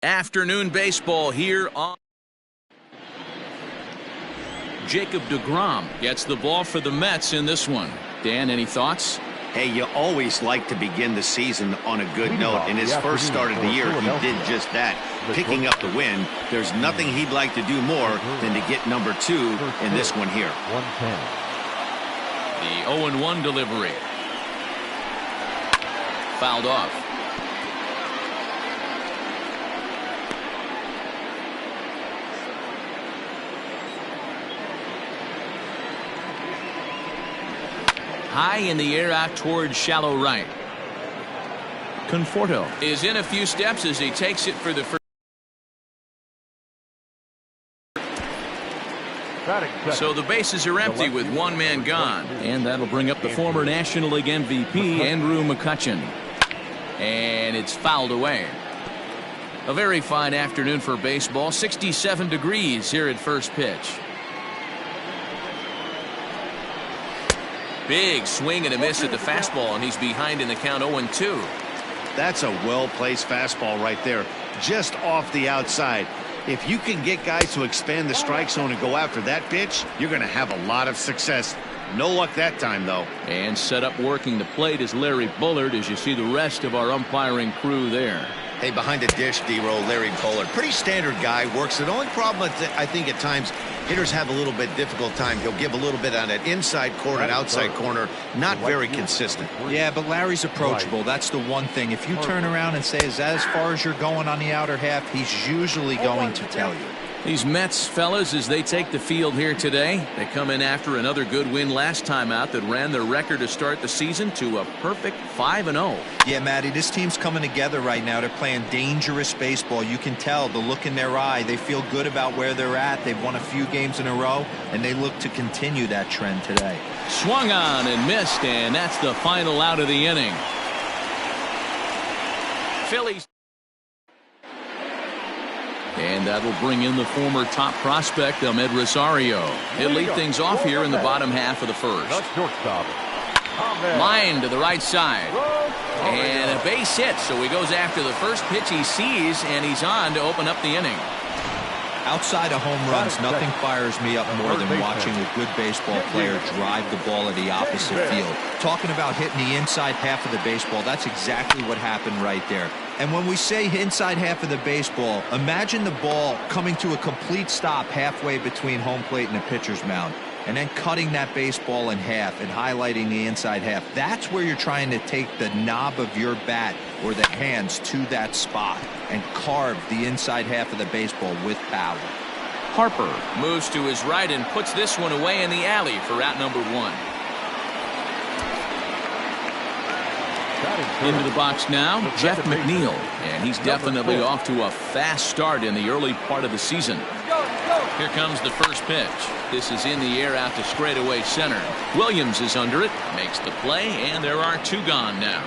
Afternoon baseball here on. Jacob deGrom gets the ball for the Mets in this one. Dan, any thoughts? Hey, you always like to begin the season on a good note. In his first start of the year, he did just that, picking up the win. There's nothing he'd like to do more than to get number 2 in this one here. The 0-1 delivery. Fouled off. High in the air out towards shallow right. Conforto is in a few steps as he takes it for the first. So the bases are empty with one man gone. And that'll bring up the former National League MVP, Andrew McCutchen. And it's fouled away. A very fine afternoon for baseball. 67 degrees here at first pitch. Big swing and a miss at the fastball, and he's behind in the count 0-2. That's a well-placed fastball right there, just off the outside. If you can get guys to expand the strike zone and go after that pitch, you're going to have a lot of success. No luck that time, though. And set up working the plate is Larry Bullard, as you see the rest of our umpiring crew there. Hey, behind the dish, D-Roll, Larry Bullard. Pretty standard guy, works it. The only problem I think at times hitters have a little bit difficult time. He'll give a little bit on that inside corner and outside corner. Not very consistent. Yeah, but Larry's approachable. That's the one thing. If you turn around and say, is that as far as you're going on the outer half, he's usually going to tell you. These Mets fellas, as they take the field here today, they come in after another good win last time out that ran their record to start the season to a perfect 5-0. Yeah, Matty, this team's coming together right now. They're playing dangerous baseball. You can tell the look in their eye. They feel good about where they're at. They've won a few games in a row, and they look to continue that trend today. Swung on and missed, and that's the final out of the inning. Phillies. And that'll bring in the former top prospect, Ahmed Rosario. He'll lead things off here in the bottom half of the first. Line to the right side. And a base hit, so he goes after the first pitch he sees, and he's on to open up the inning. Outside of home runs, nothing fires me up more than watching a good baseball player drive the ball at the opposite field. Talking about hitting the inside half of the baseball, that's exactly what happened right there. And when we say inside half of the baseball, imagine the ball coming to a complete stop halfway between home plate and the pitcher's mound, and then cutting that baseball in half and highlighting the inside half. That's where you're trying to take the knob of your bat or the hands to that spot and carve the inside half of the baseball with power. Harper moves to his right and puts this one away in the alley for out number 1. Into the box now, Jeff McNeil, and he's definitely off to a fast start in the early part of the season. Here comes the first pitch. This is in the air out to straightaway center. Williams is under it, makes the play, and there are 2 gone now.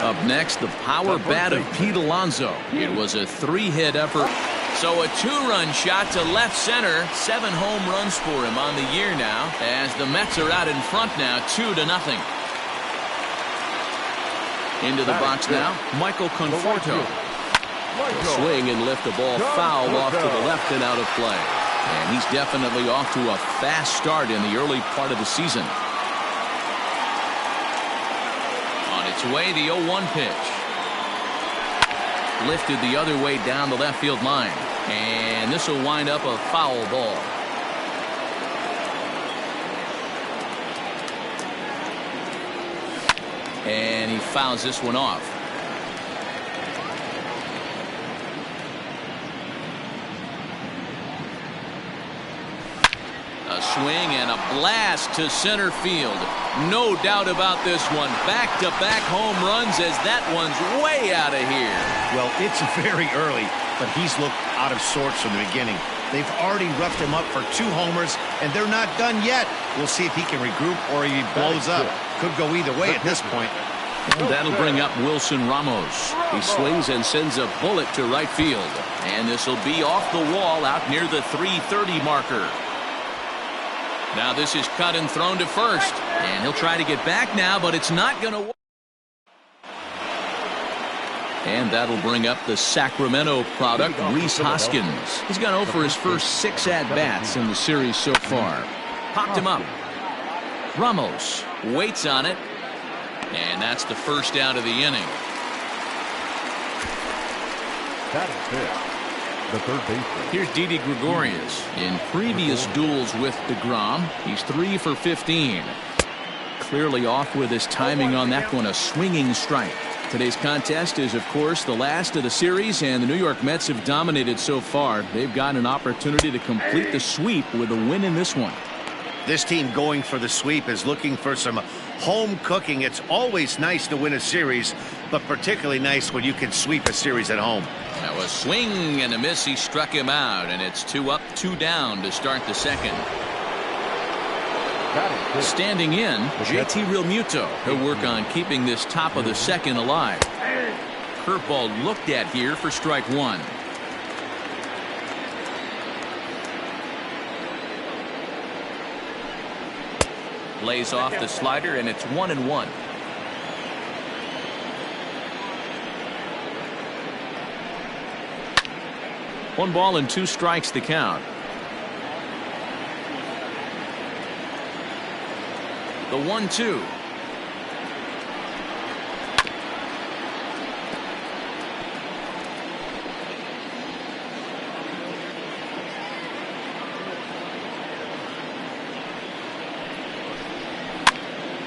Up next, the power bat of Pete Alonso. It was a 3-hit effort. So a 2-run shot to left center. 7 home runs for him on the year now, as the Mets are out in front now, 2-0. Into the box now, Michael Conforto. Swing and lift the ball foul off to the left and out of play. And he's definitely off to a fast start in the early part of the season. On its way, the 0-1 pitch. Lifted the other way down the left field line. And this will wind up a foul ball. And he fouls this one off. A swing and a blast to center field. No doubt about this one. Back-to-back home runs as that one's way out of here. Well, it's very early, but he's looked out of sorts from the beginning. They've already roughed him up for 2 homers, and they're not done yet. We'll see if he can regroup or he blows up. Could go either way at this point. And that'll bring up Wilson Ramos. He swings and sends a bullet to right field. And this will be off the wall out near the 330 marker. Now this is cut and thrown to first. And he'll try to get back now, but it's not going to work. And that'll bring up the Sacramento product, Rhys Hoskins. He's gone 0 for his first 6 at-bats in the series so far. Popped him up. Ramos waits on it. And that's the first out of the inning. That is it. The third baseman. Here's Didi Gregorius. In previous duels with DeGrom, he's 3 for 15. Clearly off with his timing on that one, a swinging strike. Today's contest is, of course, the last of the series, and the New York Mets have dominated so far. They've got an opportunity to complete the sweep with a win in this one. This team going for the sweep is looking for some home cooking. It's always nice to win a series, but particularly nice when you can sweep a series at home. That was swing and a miss. He struck him out, and it's 2 up, 2 down to start the second. Standing in, JT Realmuto. He'll work on keeping this top of the second alive. Curveball looked at here for strike 1. Lays off the slider, and it's 1-1. One ball and 2 strikes the count. The 1-2.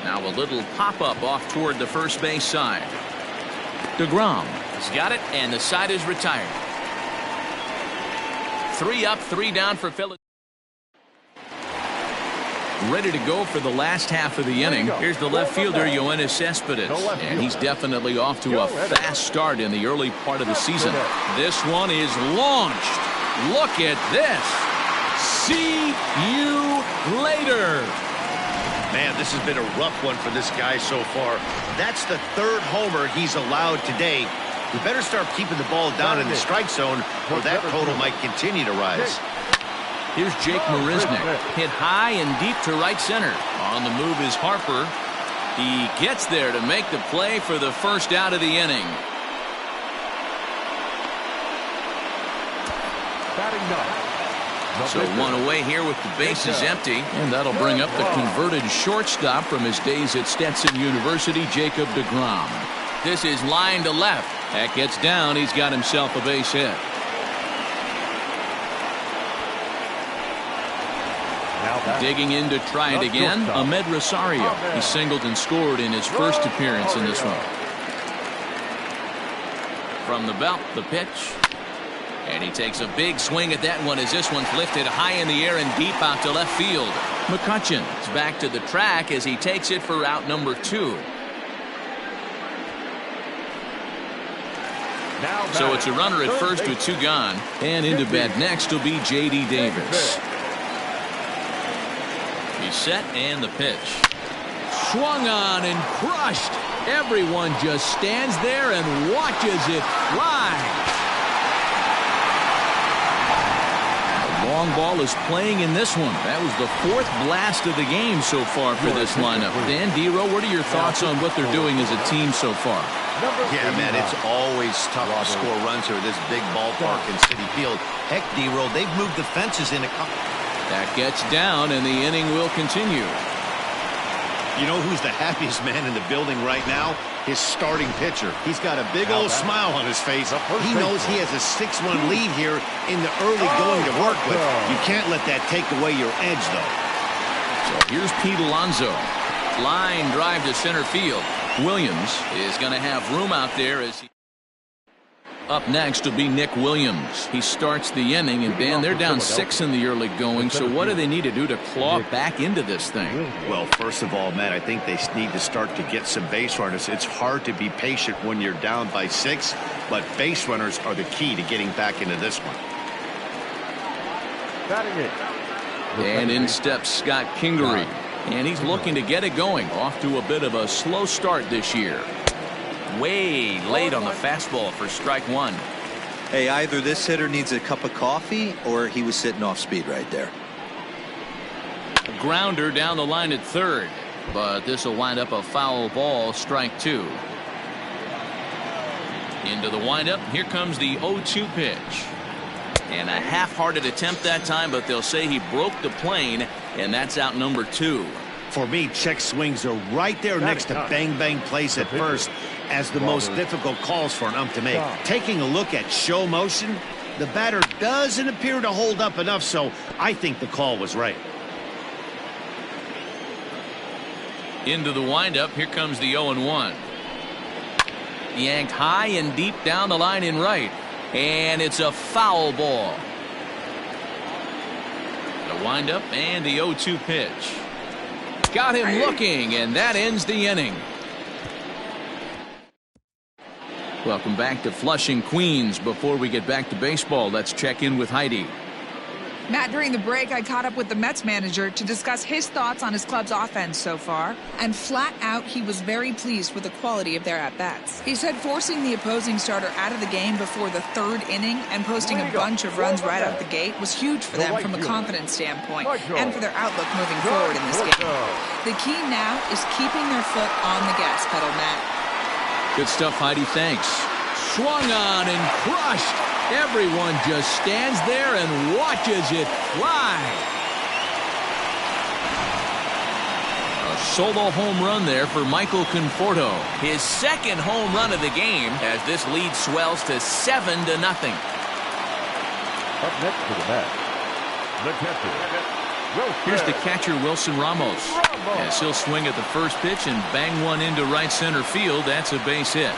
Now a little pop-up off toward the first base side. DeGrom has got it, and the side is retired. 3 up, 3 down for Philadelphia. Ready to go for the last half of the inning. Here's the left fielder, Yoenis Cespedes. And he's definitely off to a fast start in the early part of the season. This one is launched. Look at this. See you later. Man, this has been a rough one for this guy so far. That's the 3rd homer he's allowed today. We better start keeping the ball down in the strike zone, or that total might continue to rise. Here's Jake Marisnick. Hit high and deep to right center. On the move is Harper. He gets there to make the play for the first out of the inning. So 1 away here with the bases empty. And that'll bring up the converted shortstop from his days at Stetson University, Jacob deGrom. This is line to left. That gets down. He's got himself a base hit. Digging in to try it again, Ahmed Rosario. He singled and scored in his first appearance in this one. From the belt, the pitch. And he takes a big swing at that one as this one's lifted high in the air and deep out to left field. McCutchen is back to the track as he takes it for out number 2. So it's a runner at first with 2 gone. And into bat next will be J.D. Davis. He's set, and the pitch. Swung on and crushed. Everyone just stands there and watches it fly. The long ball is playing in this one. That was the 4th blast of the game so far for this lineup. Dan Dero, what are your thoughts on what they're doing as a team so far? Yeah, man, it's always tough to score runs here at this big ballpark in Citi Field. Heck, Dero, they've moved the fences in a couple. That gets down, and the inning will continue. You know who's the happiest man in the building right now? His starting pitcher. He's got a big old smile on his face. He knows he has a 6-1 lead here in the early going to work with. You can't let that take away your edge, though. So here's Pete Alonso. Line drive to center field. Williams is going to have room out there as he... Up next will be Nick Williams. He starts the inning, and Dan, they're down 6 in the early going, so what do they need to do to claw back into this thing? Well, first of all, Matt, I think they need to start to get some base runners. It's hard to be patient when you're down by 6, but base runners are the key to getting back into this one. And in steps Scott Kingery, and he's looking to get it going. Off to a bit of a slow start this year. Way late on the fastball for strike 1. Hey, either this hitter needs a cup of coffee or he was sitting off speed right there. A grounder down the line at third, but this will wind up a foul ball, strike 2. Into the windup. Here comes the 0-2 pitch. And a half-hearted attempt that time, but they'll say he broke the plane, and that's out number 2. For me, check swings are right there next to bang-bang plays at first as the most difficult calls for an ump to make. Taking a look at show motion, the batter doesn't appear to hold up enough, so I think the call was right. Into the windup. Here comes the 0-1. Yanked high and deep down the line in right. And it's a foul ball. The windup and the 0-2 pitch. Got him looking, and that ends the inning. Welcome back to Flushing, Queens. Before we get back to baseball, let's check in with Heidi. Matt, during the break, I caught up with the Mets manager to discuss his thoughts on his club's offense so far. And flat out, he was very pleased with the quality of their at-bats. He said forcing the opposing starter out of the game before the 3rd inning and posting a bunch of runs right out the gate was huge for them from a confidence standpoint and for their outlook moving forward in this game. The key now is keeping their foot on the gas pedal, Matt. Good stuff, Heidi. Thanks. Swung on and crushed. Everyone just stands there and watches it fly. A solo home run there for Michael Conforto. His 2nd home run of the game as this lead swells to 7-0. Up next to the bat, the catcher. Here's the catcher, Wilson Ramos. As he'll swing at the first pitch and bang one into right center field. That's a base hit.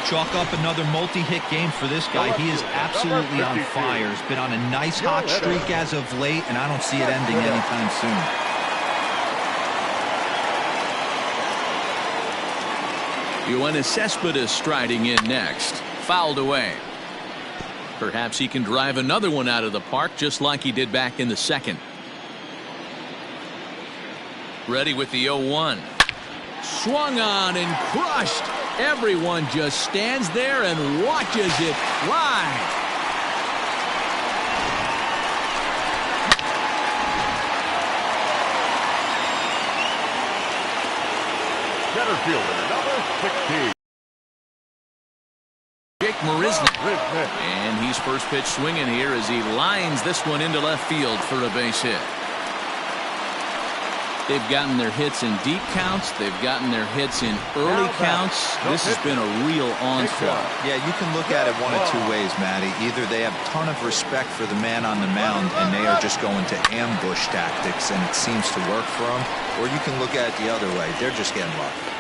Chalk up another multi-hit game for this guy. He is absolutely on fire. He's been on a nice hot streak as of late, and I don't see it ending anytime soon. Yoenis Cespedes striding in next. Fouled away. Perhaps he can drive another one out of the park just like he did back in the 2nd. Ready with the 0-1. Swung on and crushed. Everyone just stands there and watches it fly. Center fielder, number 16. Jake Marisnick. And he's first pitch swinging here as he lines this one into left field for a base hit. They've gotten their hits in deep counts. They've gotten their hits in early counts. This has been a real onslaught. Yeah, you can look at it one of 2 ways, Matty. Either they have a ton of respect for the man on the mound and they are just going to ambush tactics and it seems to work for them, or you can look at it the other way. They're just getting lucky.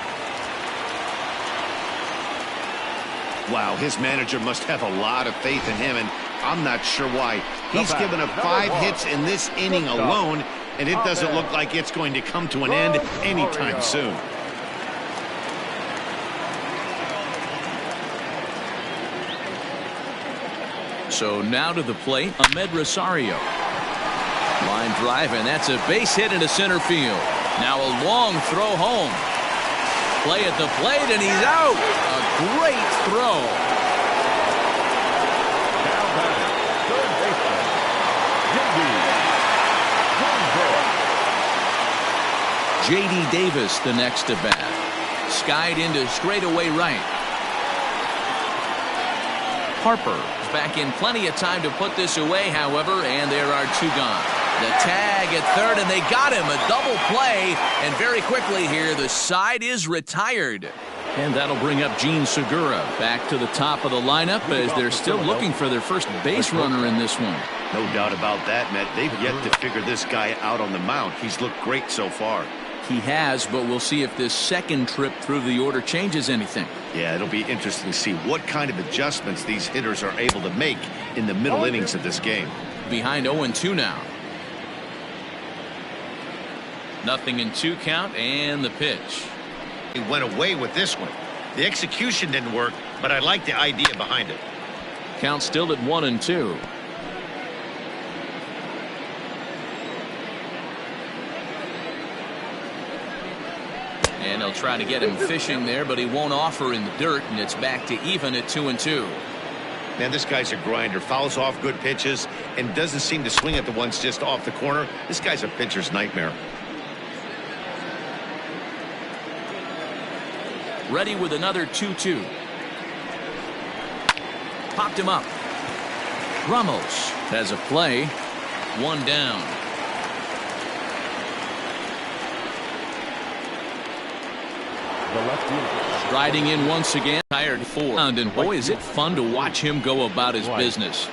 Wow, his manager must have a lot of faith in him, and I'm not sure why. He's given up 5 hits in this inning alone, and it doesn't look like it's going to come to an end anytime soon. So now to the plate, Ahmed Rosario. Line drive, and that's a base hit into center field. Now a long throw home. Play at the plate, and he's out. A great throw. Now batting, third baseman, J.D. Davis the next to bat. Skied into straightaway right. Harper is back in plenty of time to put this away, however, and there are 2 gone. The tag at third, and they got him. A double play, and very quickly here, the side is retired. And that'll bring up Gene Segura back to the top of the lineup as they're still looking for their first base runner in this one. No doubt about that, Matt. They've yet to figure this guy out on the mound. He's looked great so far. He has, but we'll see if this second trip through the order changes anything. Yeah, it'll be interesting to see what kind of adjustments these hitters are able to make in the middle innings of this game. Behind 0-2 now. Nothing in 2 count, and the pitch. He went away with this one. The execution didn't work, but I like the idea behind it. Count still at 1-2. And they'll try to get him fishing there, but he won't offer in the dirt, and it's back to even at 2-2. Man, this guy's a grinder. Fouls off good pitches and doesn't seem to swing at the ones just off the corner. This guy's a pitcher's nightmare. Ready with another 2-2. Popped him up. Ramos has a play. One down. Striding in once again. Tired 4. And boy, is it fun to watch him go about his business.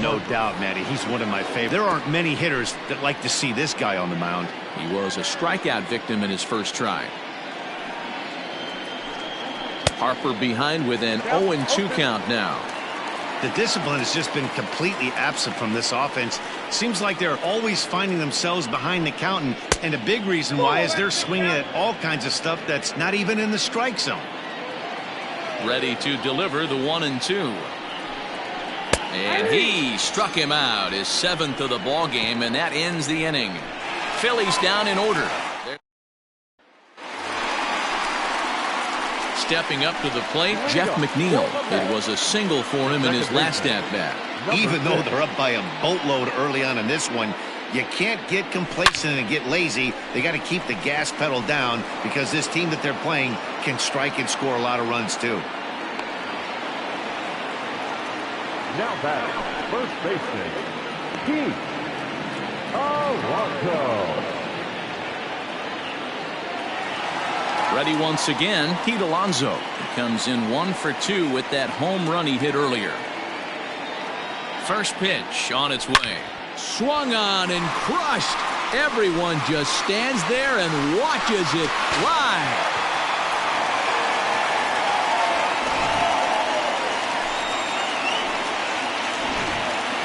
No doubt, Matty. He's one of my favorites. There aren't many hitters that like to see this guy on the mound. He was a strikeout victim in his first try. Harper behind with an 0-2 count now. The discipline has just been completely absent from this offense. Seems like they're always finding themselves behind the count, and a big reason why is they're swinging at all kinds of stuff that's not even in the strike zone. Ready to deliver the 1-2. And he struck him out, his 7th of the ball game, and that ends the inning. Phillies down in order. Stepping up to the plate, Jeff McNeil. It was a single for him in his last at-bat. Even though they're up by a boatload early on in this one, you can't get complacent and get lazy. They got to keep the gas pedal down because this team that they're playing can strike and score a lot of runs too. Now batting, first baseman, Keith Alonso. Ready once again, Pete Alonso. He comes in 1 for 2 with that home run he hit earlier. First pitch on its way. Swung on and crushed. Everyone just stands there and watches it fly.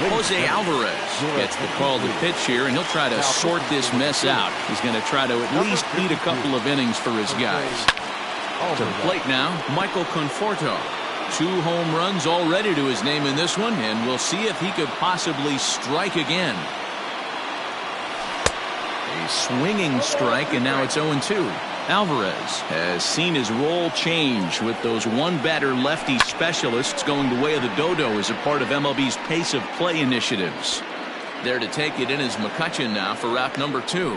Jose Alvarez gets the call to pitch here, and he'll try to sort this mess out. He's going to try to at least eat a couple of innings for his guys. To the plate now, Michael Conforto. 2 home runs already to his name in this one, and we'll see if he could possibly strike again. A swinging strike, and now it's 0-2. Alvarez has seen his role change with those one-batter lefty specialists going the way of the dodo as a part of MLB's pace of play initiatives. There to take it in is McCutchen now for route number 2.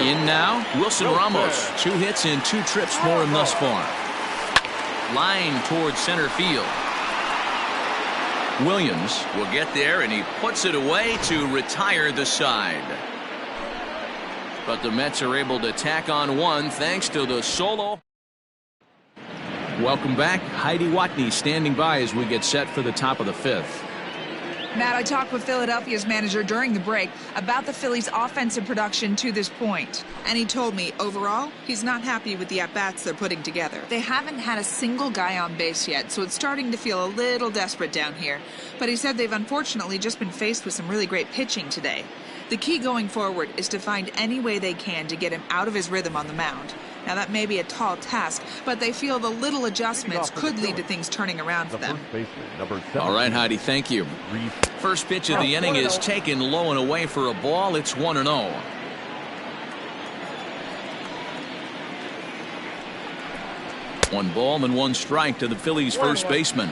In now, Wilson Ramos. 2 hits and 2 trips for him thus far. Line towards center field. Williams will get there, and he puts it away to retire the side. But the Mets are able to tack on 1 thanks to the solo. Welcome back. Heidi Watney standing by as we get set for the top of the 5th. Matt, I talked with Philadelphia's manager during the break about the Phillies' offensive production to this point. And he told me, overall, he's not happy with the at-bats they're putting together. They haven't had a single guy on base yet, so it's starting to feel a little desperate down here. But he said they've unfortunately just been faced with some really great pitching today. The key going forward is to find any way they can to get him out of his rhythm on the mound. Now, that may be a tall task, but they feel the little adjustments could lead to things turning around for them. All right, Heidi, thank you. First pitch of the inning is taken low and away for a ball. It's 1-0. 1 ball and 1 strike to the Phillies' first baseman.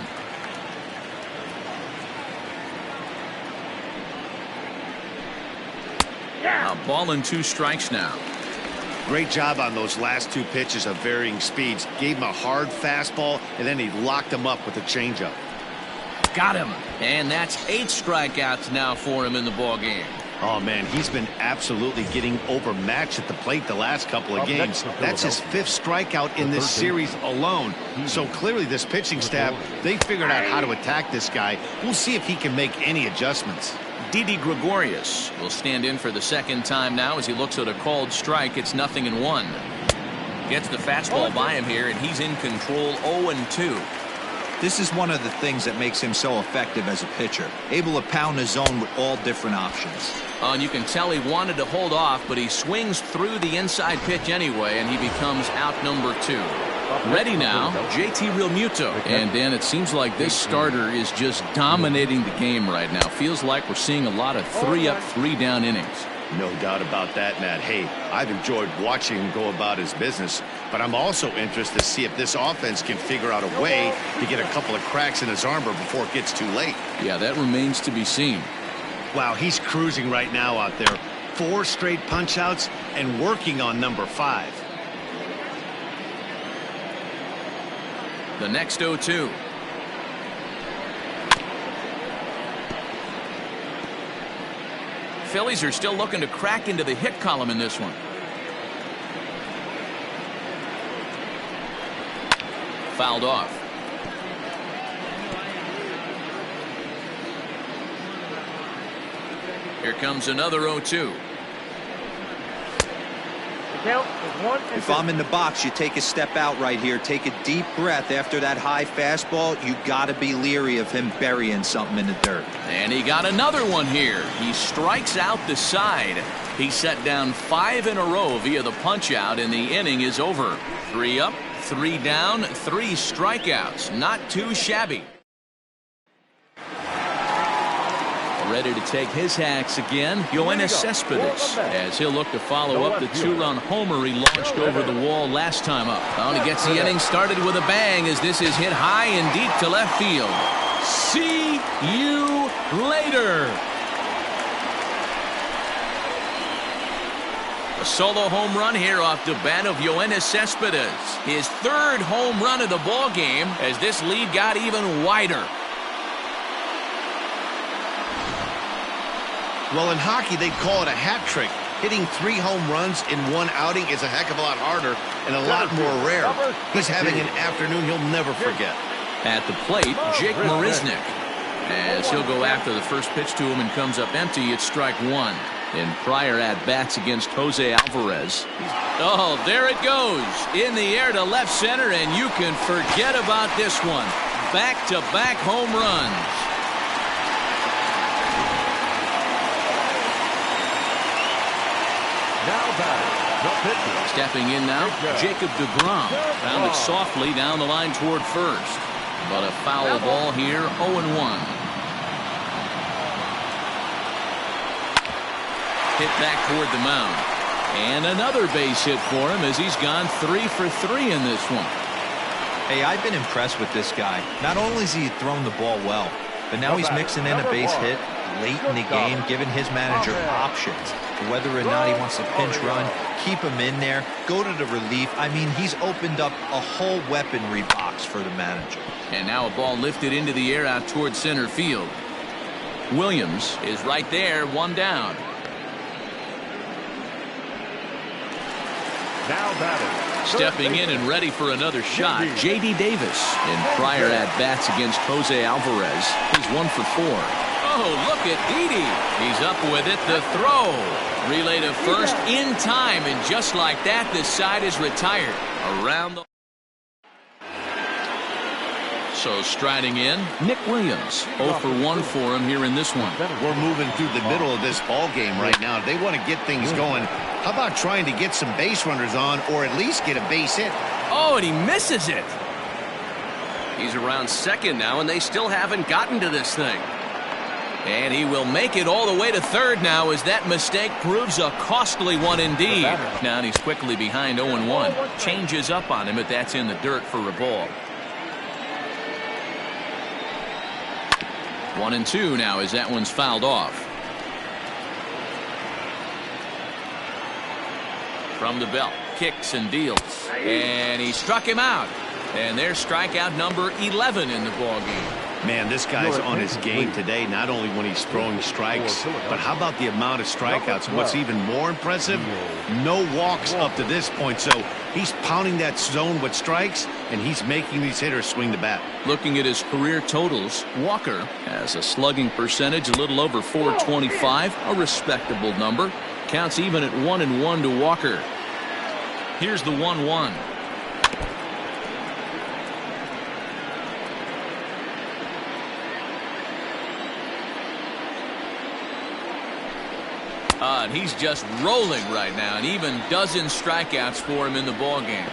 A ball and 2 strikes now. Great job on those last 2 pitches of varying speeds. Gave him a hard fastball, and then he locked him up with a changeup. Got him. And that's 8 strikeouts now for him in the ball game. Oh, man, he's been absolutely getting overmatched at the plate the last couple of games. That's his 5th strikeout in this series alone. So clearly this pitching staff, they figured out how to attack this guy. We'll see if he can make any adjustments. Didi Gregorius will stand in for the second time now as he looks at a called strike. It's 0-1. Gets the fastball by him here, and he's in control. 0-2. This is one of the things that makes him so effective as a pitcher, able to pound the zone with all different options. And you can tell he wanted to hold off, but he swings through the inside pitch anyway, and he becomes out number 2. Ready now, JT Realmuto. And Dan, it seems like this starter is just dominating the game right now. Feels like we're seeing a lot of 3-up, 3-down innings. No doubt about that, Matt. Hey, I've enjoyed watching him go about his business, but I'm also interested to see if this offense can figure out a way to get a couple of cracks in his armor before it gets too late. Yeah, that remains to be seen. Wow, he's cruising right now out there. 4 straight punch-outs. and working on number 5. The next 0-2. Phillies are still looking to crack into the hit column in this one. Fouled off. Here comes another 0-2. If I'm in the box, you take a step out right here. Take a deep breath after that high fastball. You got to be leery of him burying something in the dirt. And he got another one here. He strikes out the side. He set down 5 in a row via the punch out, and the inning is over. 3 up, 3 down, 3 strikeouts. Not too shabby. Ready to take his hacks again, Yoenis Cespedes, as he'll look to follow up the 2-run homer he launched over the wall last time up. Well, he gets the inning started with a bang as this is hit high and deep to left field. See you later. A solo home run here off the bat of Yoenis Cespedes. His 3rd home run of the ball game as this lead got even wider. Well, in hockey, they'd call it a hat trick. Hitting 3 home runs in one outing is a heck of a lot harder and a lot more rare. He's having an afternoon he'll never forget. At the plate, Jake Marisnick. As he'll go after the first pitch to him and comes up empty, it's strike 1. In prior at-bats against Jose Alvarez. Oh, there it goes. In the air to left center, and you can forget about this one. Back-to-back home runs. Stepping in now, Jacob deGrom. Found it softly down the line toward first. But a foul ball here, 0-1. Hit back toward the mound. And another base hit for him as he's gone 3 for 3 in this one. Hey, I've been impressed with this guy. Not only has he thrown the ball well, but now he's mixing in a base hit late in the game, giving his manager options. Whether or not he wants to pinch run, keep him in there, go to the relief. I mean, he's opened up a whole weaponry box for the manager. And now a ball lifted into the air out towards center field. Williams is right there, 1 down. Now batting. Stepping in and ready for another shot, J.D. Davis. In prior at-bats against Jose Alvarez, he's 1 for 4. Oh, look at Didi. He's up with it. The throw. Relay to first in time, and just like that, the side is retired. Around the... So striding in, Nick Williams. 0 for 1 for him here in this one. We're moving through the middle of this ball game right now. They want to get things going. How about trying to get some base runners on, or at least get a base hit? Oh, and he misses it. He's around second now, and they still haven't gotten to this thing. And he will make it all the way to third now as that mistake proves a costly one indeed. Now he's quickly behind 0-1. Changes up on him, but that's in the dirt for a ball. 1-2 now as that one's fouled off. From the belt, kicks and deals. And he struck him out. And there's strikeout number 11 in the ball game. Man, this guy's on his game today, not only when he's throwing strikes, but how about the amount of strikeouts? And what's even more impressive, no walks up to this point. So he's pounding that zone with strikes, and he's making these hitters swing the bat. Looking at his career totals, Walker has a slugging percentage a little over .425, a respectable number. Counts even at 1-1 to Walker. Here's the 1-1. And he's just rolling right now, and even dozen strikeouts for him in the ball game.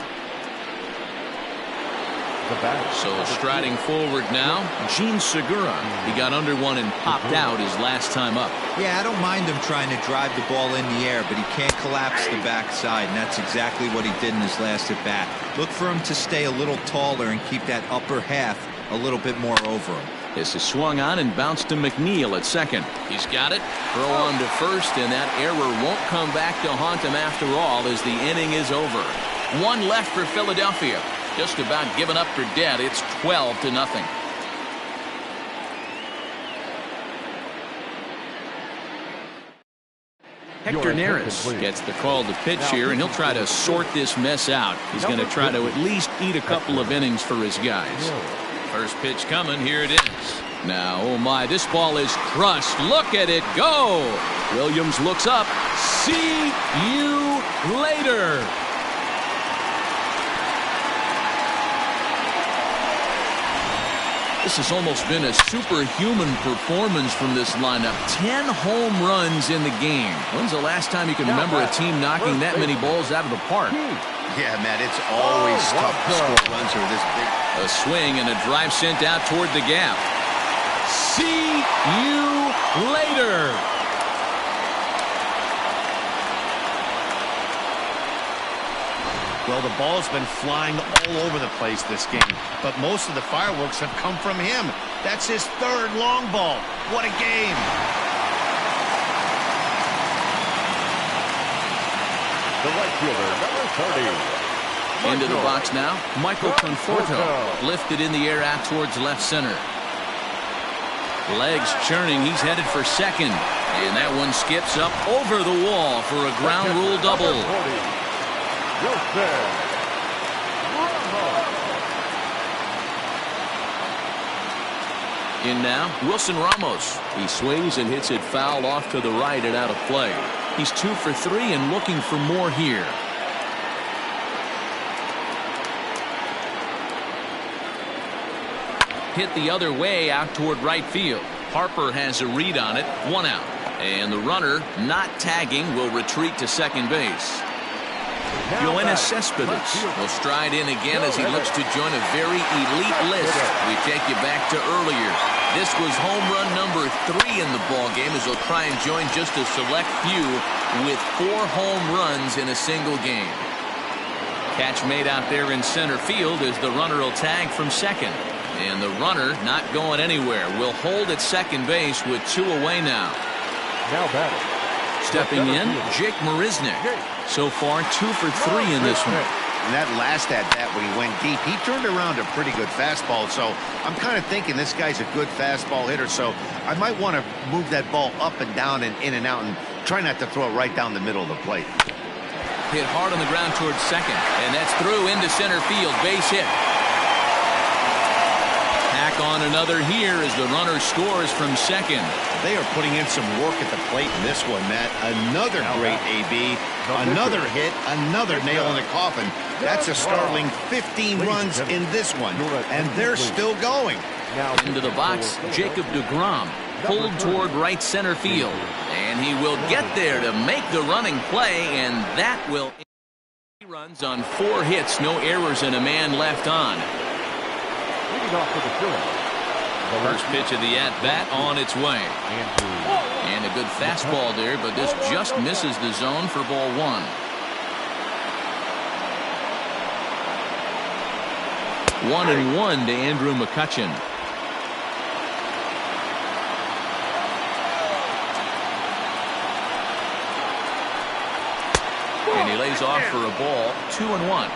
So striding forward now, Gene Segura. He got under one and popped out his last time up. Yeah, I don't mind him trying to drive the ball in the air, but he can't collapse the backside, and that's exactly what he did in his last at bat. Look for him to stay a little taller and keep that upper half a little bit more over him. This is swung on and bounced to McNeil at second. He's got it. Throw on to first, and that error won't come back to haunt him after all as the inning is over. One left for Philadelphia. Just about given up for dead. It's 12-0. Hector Neris gets the call to pitch here, and he'll try to sort this mess out. He's going to try to at least eat a couple of innings for his guys. First pitch coming. Here it is. Now, oh my, this ball is crushed. Look at it go. Williams looks up. See you later. This has almost been a superhuman performance from this lineup. 10 home runs in the game. When's the last time you can remember a team knocking that many balls out of the park? Yeah, Matt, it's always tough to score runs here this big. A swing and a drive sent out toward the gap. See you later. Well, the ball's been flying all over the place this game, but most of the fireworks have come from him. That's his third long ball. What a game. The right fielder, number 30. Into the box now. Michael Conforto lifted in the air out towards left center. Legs churning. He's headed for second. And that one skips up over the wall for a ground rule double. In now, Wilson Ramos. He swings and hits it foul off to the right and out of play. He's 2 for 3 and looking for more here. Hit the other way out toward right field. Harper has a read on it. 1 out. And the runner, not tagging, will retreat to second base. Yoenis Cespedes will stride in again as he looks to join a very elite list. We take you back to earlier. This was home run number 3 in the ballgame as he'll try and join just a select few with 4 home runs in a single game. Catch made out there in center field as the runner will tag from second. And the runner not going anywhere. Will hold at second base with 2 away now. Now batting. Stepping in, Jake Marisnick. So far, 2 for 3 in this one. And that last at-bat when he went deep, he turned around a pretty good fastball. So I'm kind of thinking this guy's a good fastball hitter. So I might want to move that ball up and down and in and out and try not to throw it right down the middle of the plate. Hit hard on the ground towards second. And that's through into center field. Base hit. Tack on another here as the runner scores from second. They are putting in some work at the plate in this one, Matt. Another great AB, another hit, another nail in the coffin. That's a startling 15 runs in this one, and they're still going. Into the box, Jacob deGrom pulled toward right center field, and he will get there to make the running play, and that will runs on 4 hits, no errors, and a man left on. First pitch of the at-bat on its way. And a good fastball there, but this just misses the zone for ball 1. 1-1 to Andrew McCutchen. And he lays off for a ball. 2-1.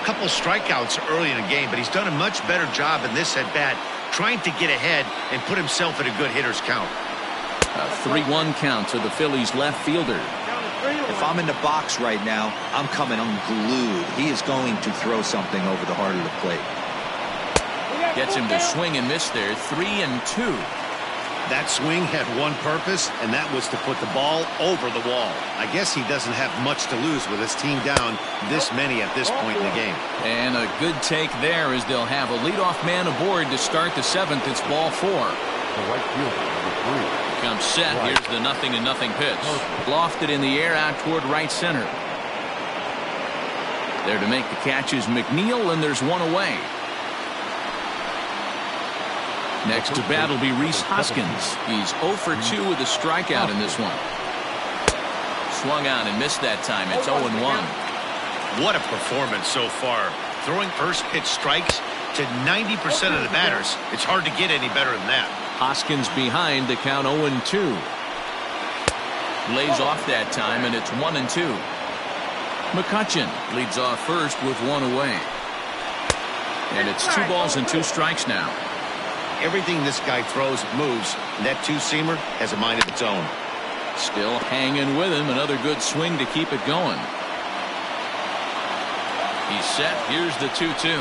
Couple strikeouts early in the game, but he's done a much better job in this at-bat trying to get ahead and put himself in a good hitter's count. A 3-1 count to the Phillies left fielder. If I'm in the box right now, I'm coming unglued. He is going to throw something over the heart of the plate. Gets him to swing and miss there. 3-2. That swing had one purpose, and that was to put the ball over the wall. I guess he doesn't have much to lose with his team down this many at this point in the game. And a good take there as they'll have a leadoff man aboard to start the 7th. It's ball 4. The right fielder, number 3. Comes set. Here's the 0-0 pitch. Lofted in the air out toward right center. There to make the catch is McNeil, and there's 1 away. Next to bat will be Rhys Hoskins. He's 0 for 2 with a strikeout in this one. Swung on and missed that time. It's 0-1. What a performance so far. Throwing first pitch strikes, to 90% of the batters. It's hard to get any better than that. Hoskins behind to count 0-2. Lays off that time, and it's 1-2. McCutchen leads off first with one away. And it's 2 balls and 2 strikes now. Everything this guy throws moves, and that two-seamer has a mind of its own. Still hanging with him. Another good swing to keep it going. He's set. Here's the 2-2.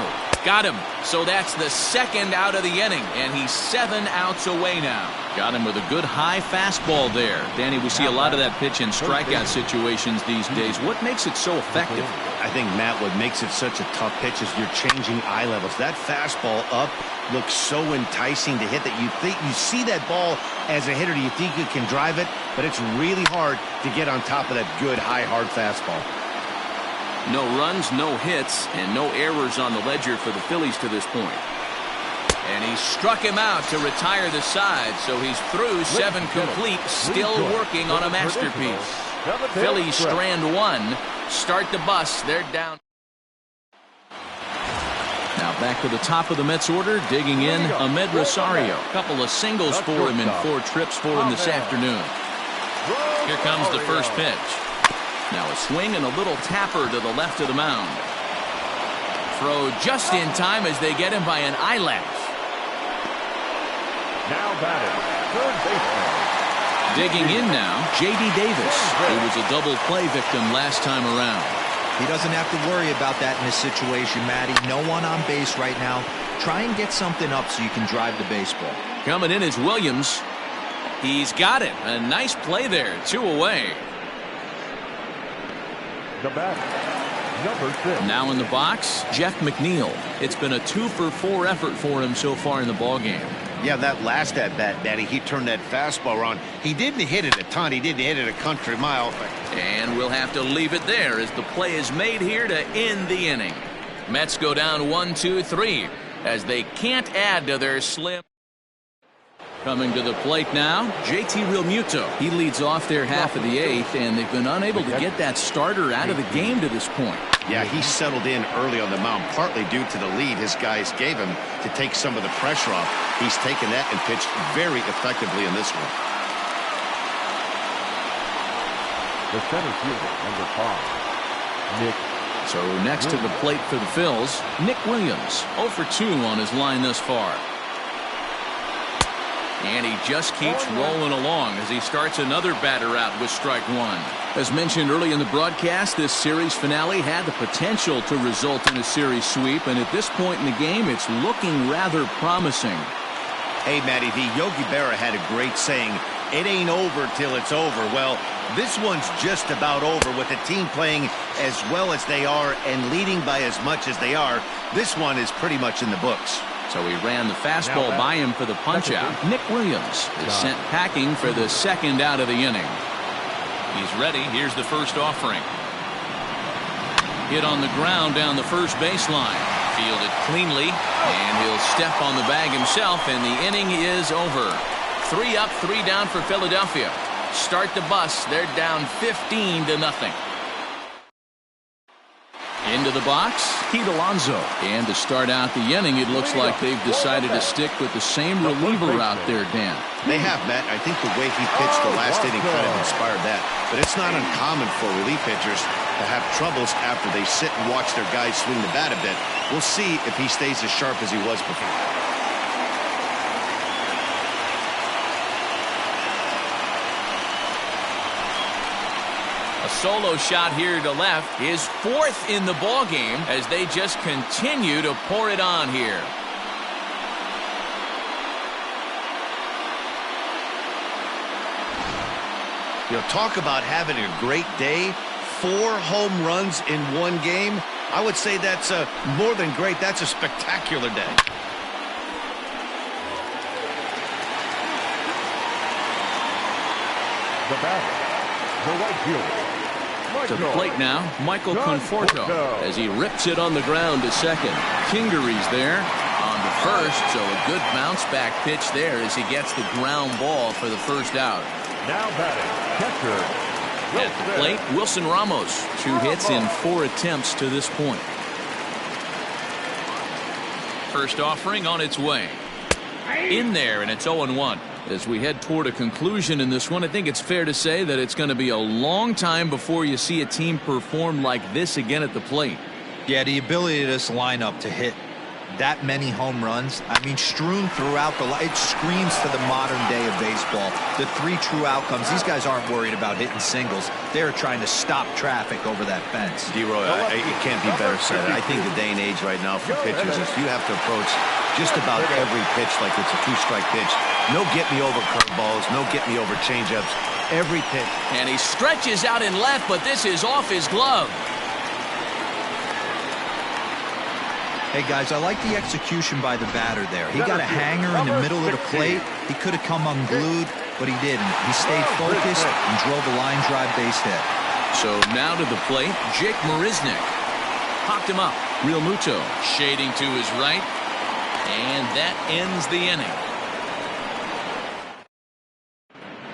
Got him. So that's the second out of the inning, and he's 7 outs away now. Got him with a good high fastball there. Danny, we see a lot of that pitch in strikeout situations these days. What makes it so effective? I think, Matt, what makes it such a tough pitch is you're changing eye levels. That fastball up looks so enticing to hit that you see that ball as a hitter, you think you can drive it, but it's really hard to get on top of that good high hard fastball. No runs, no hits, and no errors on the ledger for the Phillies to this point. And he struck him out to retire the side, so he's through 7 complete, still working on a masterpiece. Phillies strand 1, start the bus, they're down. Now back to the top of the Mets order, digging in, Ahmed Rosario. A couple of singles for him in 4 trips for him this afternoon. Here comes the first pitch. Now a swing and a little tapper to the left of the mound. Throw just in time as they get him by an eyelash. Now batting, third baseman. Digging in now, J.D. Davis, who was a double play victim last time around. He doesn't have to worry about that in this situation, Matty. No one on base right now. Try and get something up so you can drive the baseball. Coming in is Williams. He's got it. A nice play there. 2 away. The batter, number 6. Now in the box, Jeff McNeil. It's been a 2-for-4 effort for him so far in the ballgame. Yeah, that last at-bat, Daddy, he turned that fastball around. He didn't hit it a ton. He didn't hit it a country mile. And we'll have to leave it there as the play is made here to end the inning. Mets go down 1-2-3 as they can't add to their slim. Coming to the plate now, JT Realmuto. He leads off their half of the 8th, and they've been unable to get that starter out of the game to this point. Yeah, he settled in early on the mound, partly due to the lead his guys gave him to take some of the pressure off. He's taken that and pitched very effectively in this one. The center fielder, number 5, Nick. So next to the plate for the Phils, Nick Williams, 0 for 2 on his line thus far. And he just keeps rolling along as he starts another batter out with strike 1. As mentioned early in the broadcast, this series finale had the potential to result in a series sweep, and at this point in the game, it's looking rather promising. Hey, Matty V, Yogi Berra had a great saying, it ain't over till it's over. Well, this one's just about over with the team playing as well as they are and leading by as much as they are. This one is pretty much in the books. So he ran the fastball by him for the punch-out. Nick Williams is sent packing for the second out of the inning. He's ready. Here's the first offering. Hit on the ground down the first baseline. Fielded cleanly, and he'll step on the bag himself, and the inning is over. 3 up, 3 down for Philadelphia. Start the bus. They're down 15-0. Into the box, Pete Alonso. And to start out the inning, it looks like they've decided to stick with the same reliever out there, Dan. They have, Matt. I think the way he pitched the last inning kind of inspired that. But it's not uncommon for relief pitchers to have troubles after they sit and watch their guys swing the bat a bit. We'll see if he stays as sharp as he was before. Solo shot here to left, his 4th in the ball game as they just continue to pour it on here. You know, talk about having a great day. 4 home runs in one game. I would say that's more than great. That's a spectacular day. The batter, the right fielder. To the plate now, Michael Conforto as he rips it on the ground to second. Kingery's there on the first, so a good bounce back pitch there as he gets the ground ball for the first out. Now batting, catcher. At the plate, Wilson Ramos. 2 hits in 4 attempts to this point. First offering on its way. In there, and it's 0-1. As we head toward a conclusion in this one, I think it's fair to say that it's going to be a long time before you see a team perform like this again at the plate. Yeah, the ability of this lineup to hit that many home runs, I mean, strewn throughout it screams to the modern day of baseball. The three true outcomes. These guys aren't worried about hitting singles. They're trying to stop traffic over that fence. D-Roy, it can't be better said. I think the day and age right now for pitchers is you have to approach just about every pitch like it's a two-strike pitch. No get-me-over curveballs, no get-me-over changeups. Every pitch. And he stretches out in left, but this is off his glove. Hey, guys, I like the execution by the batter there. He got a hanger in the middle of the plate. He could have come unglued, but he didn't. He stayed focused and drove a line drive base hit. So now to the plate, Jake Marisnick. Popped him up. Real Muto shading to his right. And that ends the inning.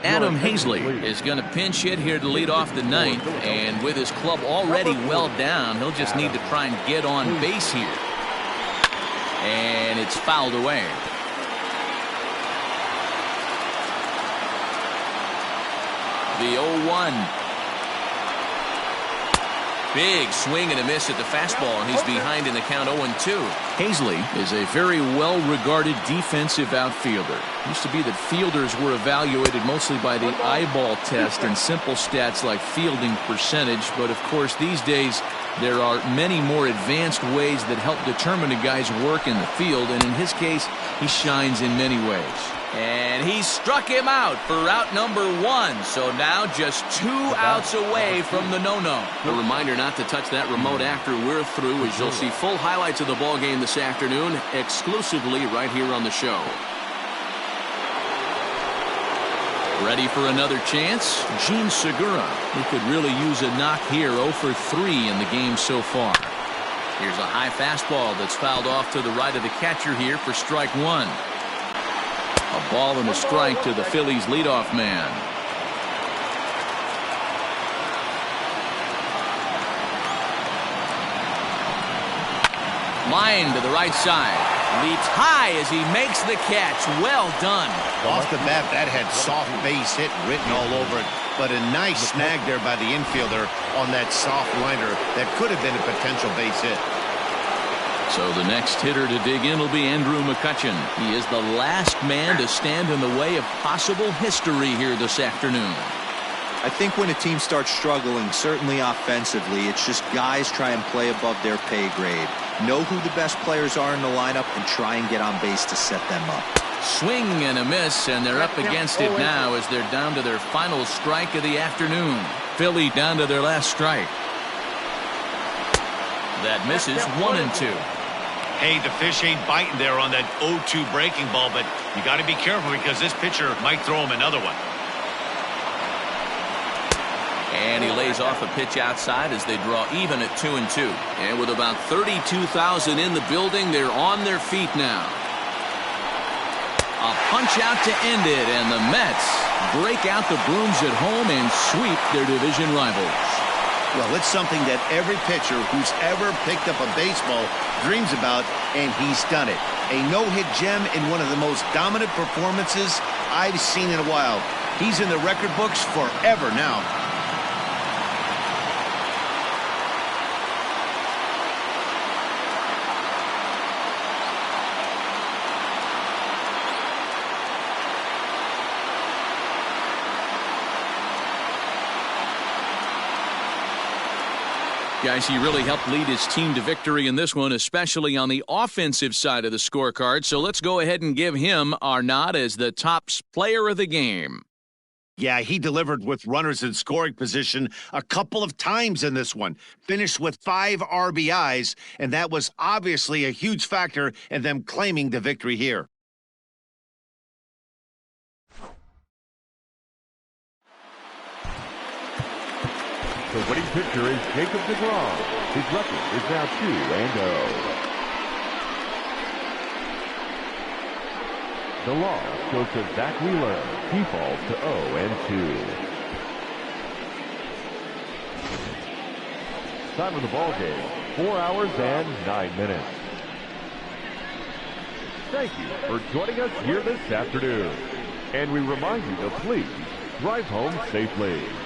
Adam Hazley is going to pinch hit here to lead off the ninth. And with his club already well down, he'll just need to try and get on base here. And it's fouled away. The 0-1. Big swing and a miss at the fastball, and he's behind in the count 0-2. Hazley is a very well-regarded defensive outfielder. It used to be that fielders were evaluated mostly by the eyeball test and simple stats like fielding percentage, but of course these days there are many more advanced ways that help determine a guy's work in the field, and in his case, he shines in many ways. And he struck him out for out number 1, so now just 2 outs away from the no-no. A reminder not to touch that remote after we're through, as you'll see full highlights of the ball game this afternoon exclusively right here on the show. Ready for another chance? Gene Segura, who could really use a knock here. 0 for 3 in the game so far. Here's a high fastball that's fouled off to the right of the catcher here for strike 1. A ball and a strike to the Phillies leadoff man. Line to the right side. Leaps high as he makes the catch. Well done. Off the bat, that had soft base hit written all over it, but a nice snag there by the infielder on that soft liner that could have been a potential base hit. So the next hitter to dig in will be Andrew McCutchen. He is the last man to stand in the way of possible history here this afternoon. I think when a team starts struggling, certainly offensively, it's just guys try and play above their pay grade. Know who the best players are in the lineup and try and get on base to set them up. Swing and a miss, and they're up against it now as they're down to their final strike of the afternoon. Philly down to their last strike. That misses 1-2. Hey, the fish ain't biting there on that 0-2 breaking ball, but you got to be careful because this pitcher might throw him another one. And he lays off a pitch outside as they draw even at 2-2. And with about 32,000 in the building, they're on their feet now. A punch out to end it, and the Mets break out the brooms at home and sweep their division rivals. Well, it's something that every pitcher who's ever picked up a baseball dreams about, and he's done it. A no-hit gem in one of the most dominant performances I've seen in a while. He's in the record books forever now. Guys, he really helped lead his team to victory in this one, especially on the offensive side of the scorecard. So let's go ahead and give him our nod as the top player of the game. Yeah, he delivered with runners in scoring position a couple of times in this one. Finished with 5 RBIs, and that was obviously a huge factor in them claiming the victory here. The winning pitcher is Jacob DeGrom. His record is now 2-0. The loss goes to Zach Wheeler. He falls to 0-2. Time of the ball game, 4 hours and 9 minutes. thank you for joining us here this afternoon. And we remind you to please drive home safely.